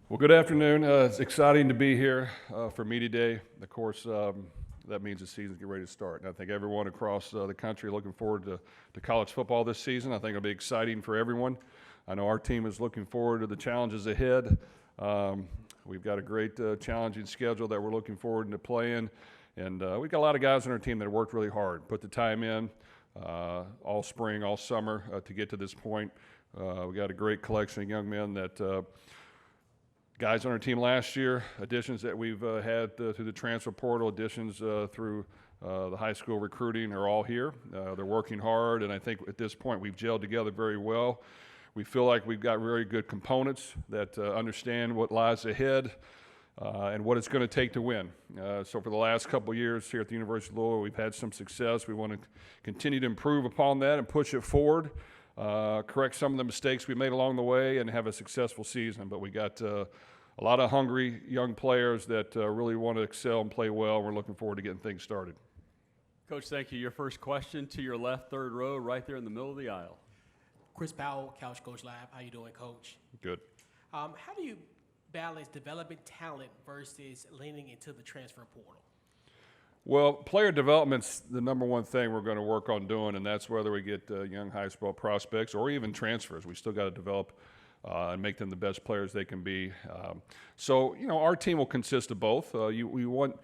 Well, good afternoon. It's exciting to be here for Media Day. Of course, that means the season's getting ready to start. And I think everyone across the country looking forward to college football this season. I think it'll be exciting for everyone. I know our team is looking forward to the challenges ahead. We've got a great challenging schedule that we're looking forward to playing. And we've got a lot of guys on our team that have worked really hard, put the time in all spring, all summer to get to this point. We got a great collection of young men that guys on our team last year, additions that we've had through the transfer portal, additions through the high school recruiting are all here. They're working hard, and I think at this point we've gelled together very well. We feel like we've got very good components that understand what lies ahead and what it's going to take to win. So for the last couple of years here at the University of Louisville, we've had some success. We want to continue to improve upon that and push it forward. Correct some of the mistakes we made along the way and have a successful season. But we got a lot of hungry young players that really want to excel and play well. We're looking forward to getting things started. Coach, thank you. Your first question to your left, third row, right there in the middle of the aisle. Chris Powell, Couch Coach Lab. How you doing, Coach? Good. How do you balance developing talent versus leaning into the transfer portal? Well, player development's the number one thing we're going to work on doing, and that's whether we get young high school prospects or even transfers. We still got to develop and make them the best players they can be. So, our team will consist of both. We want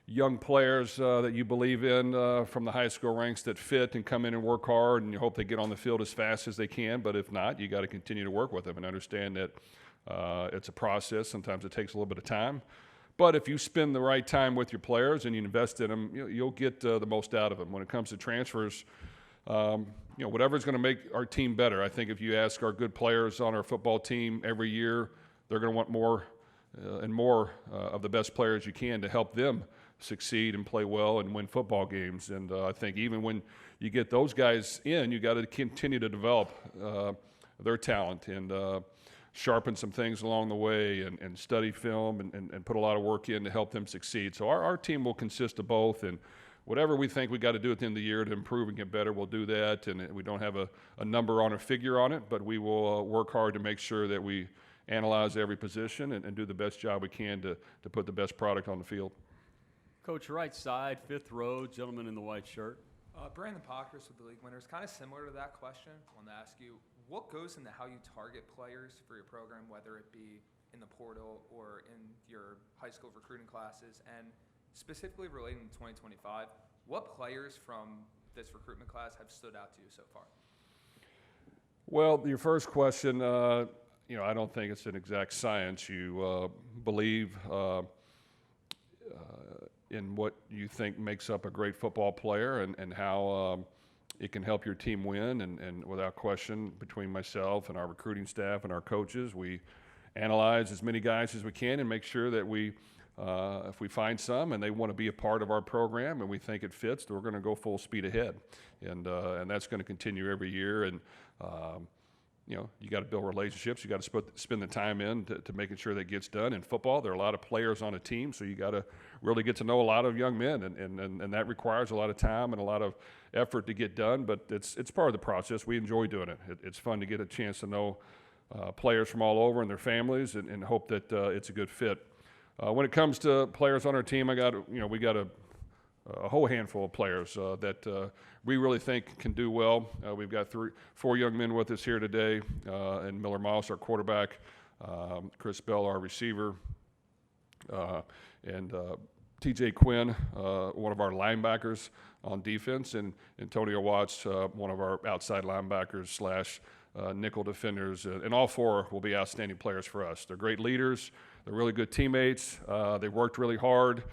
young players that you believe in from the high school ranks that fit and come in and work hard, and you hope they get on the field as fast as they can. But if not, you got to continue to work with them and understand that it's a process. Sometimes it takes a little bit of time. But if you spend the right time with your players and you invest in them, you'll get the most out of them. When it comes to transfers, whatever's going to make our team better. I think if you ask our good players on our football team every year, they're going to want more and more of the best players you can to help them succeed and play well and win football games. And I think even when you get those guys in, you got to continue to develop their talent and sharpen some things along the way and study film and put a lot of work in to help them succeed. So our team will consist of both, and whatever we think we got to do at the end of the year to improve and get better, we'll do that. And we don't have a number on a figure on it, but we will work hard to make sure that we analyze every position and do the best job we can to put the best product on the field. Coach, right side, fifth row, gentleman in the white shirt. Brandon Pockers with the league winners. Kind of similar to that question. I want to ask you, what goes into how you target players for your program, whether it be in the portal or in your high school recruiting classes? And specifically relating to 2025, what players from this recruitment class have stood out to you so far? Well, your first question, I don't think it's an exact science. You believe in what you think makes up a great football player and how it can help your team win. And without question, between myself and our recruiting staff and our coaches, we analyze as many guys as we can and make sure that if we find some and they want to be a part of our program and we think it fits, we're going to go full speed ahead. And that's going to continue every year. And you got to build relationships. You got to spend the time in to making sure that gets done. In football, there are a lot of players on a team, so you got to really get to know a lot of young men, and that requires a lot of time and a lot of effort to get done. But it's part of the process. We enjoy doing it. It's fun to get a chance to know players from all over and their families, and hope that it's a good fit. When it comes to players on our team, we got a whole handful of players that we really think can do well. We've got 4 young men with us here today, and Miller Moss, our quarterback, Chris Bell, our receiver, and TJ Quinn, one of our linebackers on defense, and Antonio Watts, one of our outside linebackers / nickel defenders. And all 4 will be outstanding players for us. They're great leaders. They're really good teammates. They worked really hard.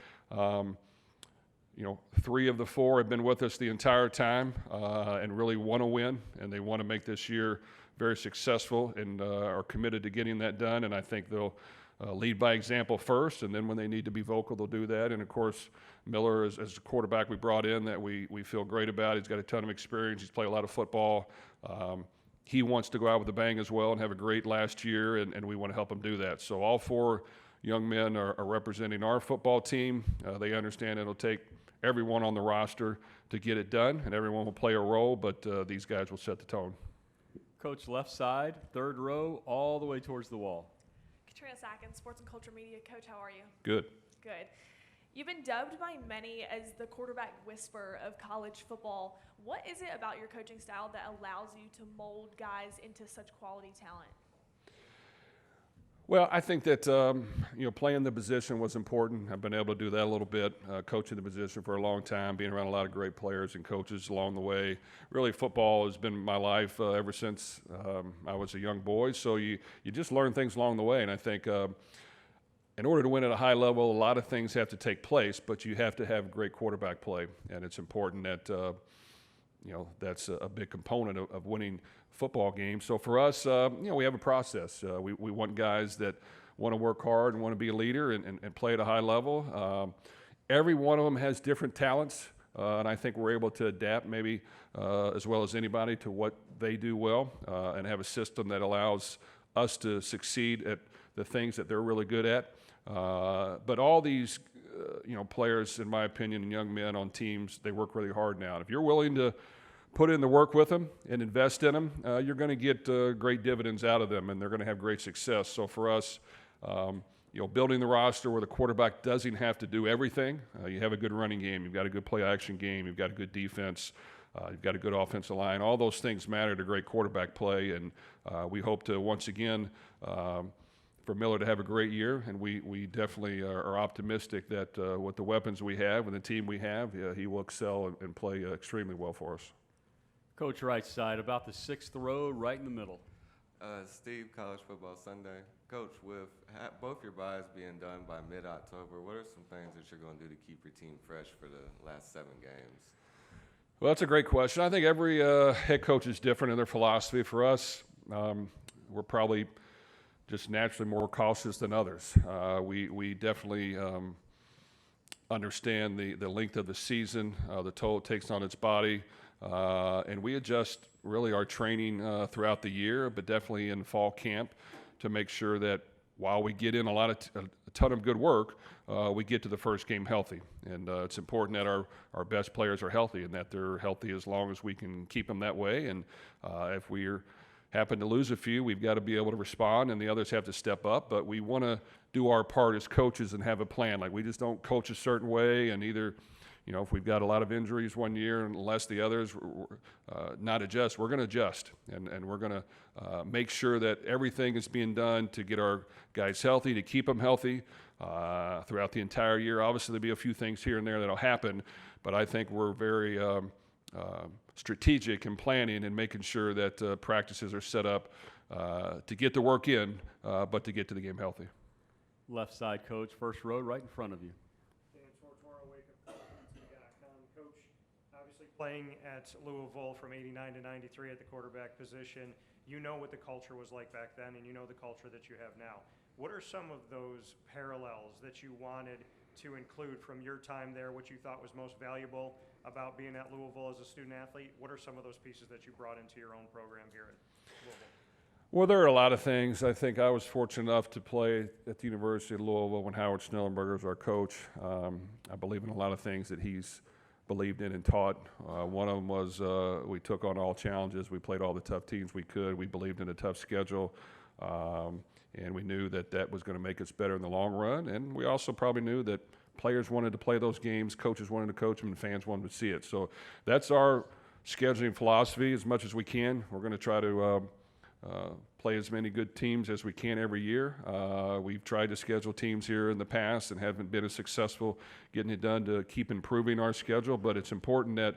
3 of the 4 have been with us the entire time and really want to win, and they want to make this year very successful and are committed to getting that done. And I think they'll lead by example first, and then when they need to be vocal, they'll do that. And, of course, Miller is a quarterback we brought in that we feel great about. He's got a ton of experience. He's played a lot of football. He wants to go out with a bang as well and have a great last year, and we want to help him do that. So all 4 young men are representing our football team. They understand it'll take everyone on the roster to get it done, and everyone will play a role, but these guys will set the tone. Coach, left side, third row, all the way towards the wall. Katrina Sackins, Sports and Culture Media. Coach, how are you? Good. Good. You've been dubbed by many as the quarterback whisperer of college football. What is it about your coaching style that allows you to mold guys into such quality talent? Well, I think that playing the position was important. I've been able to do that a little bit, coaching the position for a long time, being around a lot of great players and coaches along the way. Really, football has been my life ever since I was a young boy. So you just learn things along the way, and I think in order to win at a high level, a lot of things have to take place, but you have to have great quarterback play, and it's important that that's a big component of winning football games. So for us, we have a process. We want guys that want to work hard and want to be a leader and play at a high level. Every one of them has different talents, and I think we're able to adapt maybe as well as anybody to what they do well and have a system that allows us to succeed at the things that they're really good at. But all these players, in my opinion, and young men on teams, they work really hard now. And if you're willing to put in the work with them and invest in them, you're going to get great dividends out of them, and they're going to have great success. So for us, building the roster where the quarterback doesn't have to do everything, you have a good running game, you've got a good play-action game, you've got a good defense, you've got a good offensive line. All those things matter to great quarterback play, and we hope to once again for Miller to have a great year, and we definitely are optimistic that with the weapons we have and the team we have, he will excel and play extremely well for us. Coach, right side, about the sixth row, right in the middle. Steve, College Football Sunday. Coach, with both your buys being done by mid-October, what are some things that you're going to do to keep your team fresh for the last 7 games? Well, that's a great question. I think every head coach is different in their philosophy. For us, we're probably just naturally more cautious than others. We definitely understand the length of the season, the toll it takes on its body, and we adjust really our training throughout the year, but definitely in fall camp to make sure that while we get in a ton of good work, we get to the first game healthy. And it's important that our best players are healthy and that they're healthy as long as we can keep them that way. And if we're happen to lose a few, we've got to be able to respond, and the others have to step up. But we want to do our part as coaches and have a plan. Like, we just don't coach a certain way, and either, if we've got a lot of injuries one year and less the others, not adjust. We're going to adjust, and we're going to make sure that everything is being done to get our guys healthy, to keep them healthy throughout the entire year. Obviously, there'll be a few things here and there that'll happen, but I think we're very strategic in planning and making sure that practices are set up to get the work in, but to get to the game healthy. Left side, Coach, first row, right in front of you. Coach, obviously playing at Louisville from '89 to '93 at the quarterback position, you know what the culture was like back then, and you know the culture that you have now. What are some of those parallels that you wanted to include from your time there, what you thought was most valuable about being at Louisville as a student athlete? What are some of those pieces that you brought into your own program here at Louisville? Well, there are a lot of things. I think I was fortunate enough to play at the University of Louisville when Howard Schnellenberger was our coach. I believe in a lot of things that he's believed in and taught. One of them was we took on all challenges. We played all the tough teams we could. We believed in a tough schedule, and we knew that was going to make us better in the long run. And we also probably knew that players wanted to play those games, coaches wanted to coach them, and fans wanted to see it. So that's our scheduling philosophy as much as we can. We're going to try to play as many good teams as we can every year. We've tried to schedule teams here in the past and haven't been as successful getting it done to keep improving our schedule, but it's important that,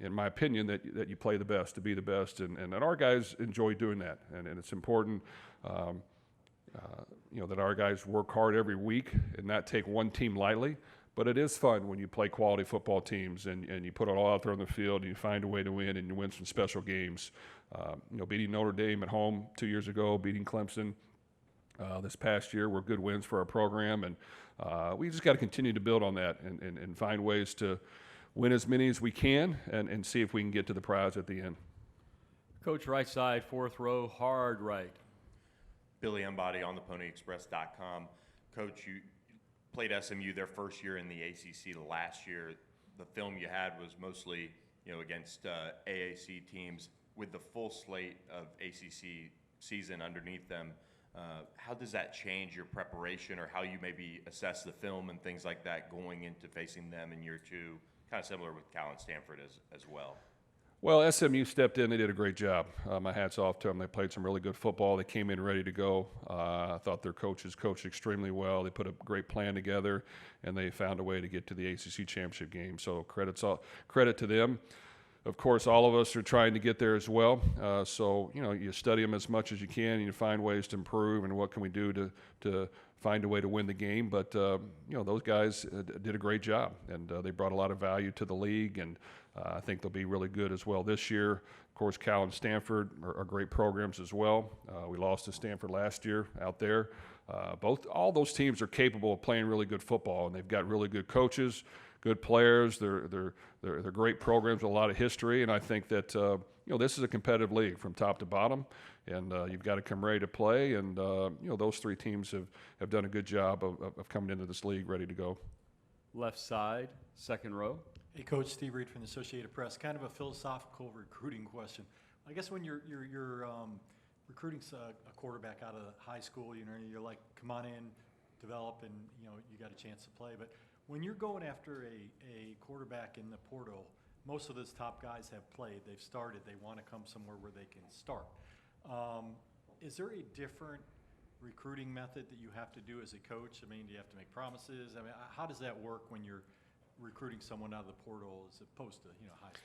in my opinion, that you play the best, to be the best, and that our guys enjoy doing that. And it's important that our guys work hard every week and not take one team lightly. But it is fun when you play quality football teams and you put it all out there on the field and you find a way to win and you win some special games. Beating Notre Dame at home 2 years ago, beating Clemson this past year were good wins for our program. And we just got to continue to build on that and find ways to win as many as we can and see if we can get to the prize at the end. Coach, right side, fourth row, hard right. Billy Embody on theponyexpress.com. Coach, you played SMU their first year in the ACC last year. The film you had was mostly, against AAC teams. With the full slate of ACC season underneath them, How does that change your preparation or how you maybe assess the film and things like that going into facing them in year two? Kind of similar with Cal and Stanford as well. Well, SMU stepped in. They did a great job. My hat's off to them. They played some really good football. They came in ready to go. I thought their coaches coached extremely well. They put a great plan together, and they found a way to get to the ACC championship game. So credit to them. Of course, all of us are trying to get there as well. So, you study them as much as you can, and you find ways to improve and what can we do to find a way to win the game. But, those guys did a great job, and they brought a lot of value to the league, and I think they'll be really good as well this year. Of course, Cal and Stanford are great programs as well. We lost to Stanford last year out there. All those teams are capable of playing really good football, and they've got really good coaches, good players. They're great programs with a lot of history, and I think that this is a competitive league from top to bottom, and you've got to come ready to play. And those three teams have done a good job of coming into this league ready to go. Left side, second row. Hey, Coach, Steve Reed from the Associated Press. Kind of a philosophical recruiting question. I guess when you're recruiting a quarterback out of high school, you're like, come on in, develop, and you got a chance to play. But when you're going after a quarterback in the portal, most of those top guys have played. They've started. They want to come somewhere where they can start. Is there a different recruiting method that you have to do as a coach? I mean, do you have to make promises? I mean, how does that work when you're recruiting someone out of the portal as opposed to high school?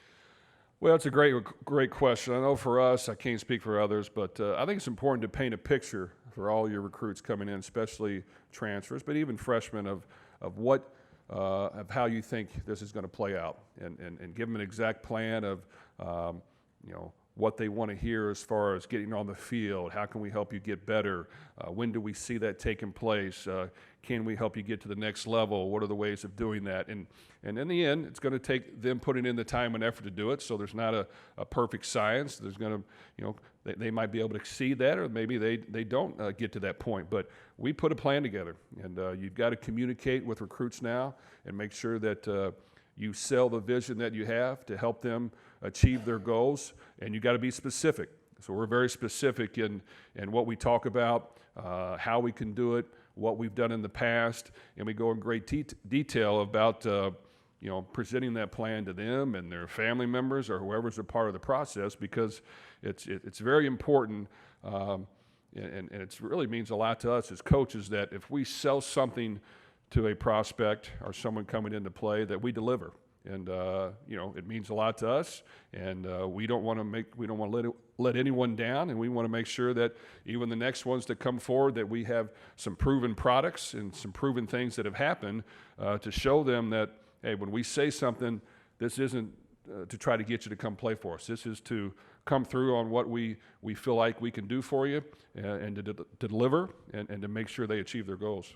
Well, it's a great question. I know for us, I can't speak for others, but I think it's important to paint a picture for all your recruits coming in, especially transfers, but even freshmen, of how you think this is going to play out, and give them an exact plan of what they want to hear as far as getting on the field. How can we help you get better? When do we see that taking place? Can we help you get to the next level? What are the ways of doing that? And in the end, it's going to take them putting in the time and effort to do it. So there's not a perfect science. There's going to, they might be able to exceed that, or maybe they don't get to that point. But we put a plan together, and you've got to communicate with recruits now and make sure that you sell the vision that you have to help them achieve their goals, and you got to be specific. So we're very specific in what we talk about, how we can do it, what we've done in the past, and we go in great detail about presenting that plan to them and their family members or whoever's a part of the process, because it's very important, and it really means a lot to us as coaches that if we sell something to a prospect or someone coming into play, that we deliver. And it means a lot to us, and we don't want to let anyone down, and we want to make sure that even the next ones that come forward, that we have some proven products and some proven things that have happened to show them that, hey, when we say something, this isn't to try to get you to come play for us. This is to come through on what we feel like we can do for you, and to deliver, and to make sure they achieve their goals.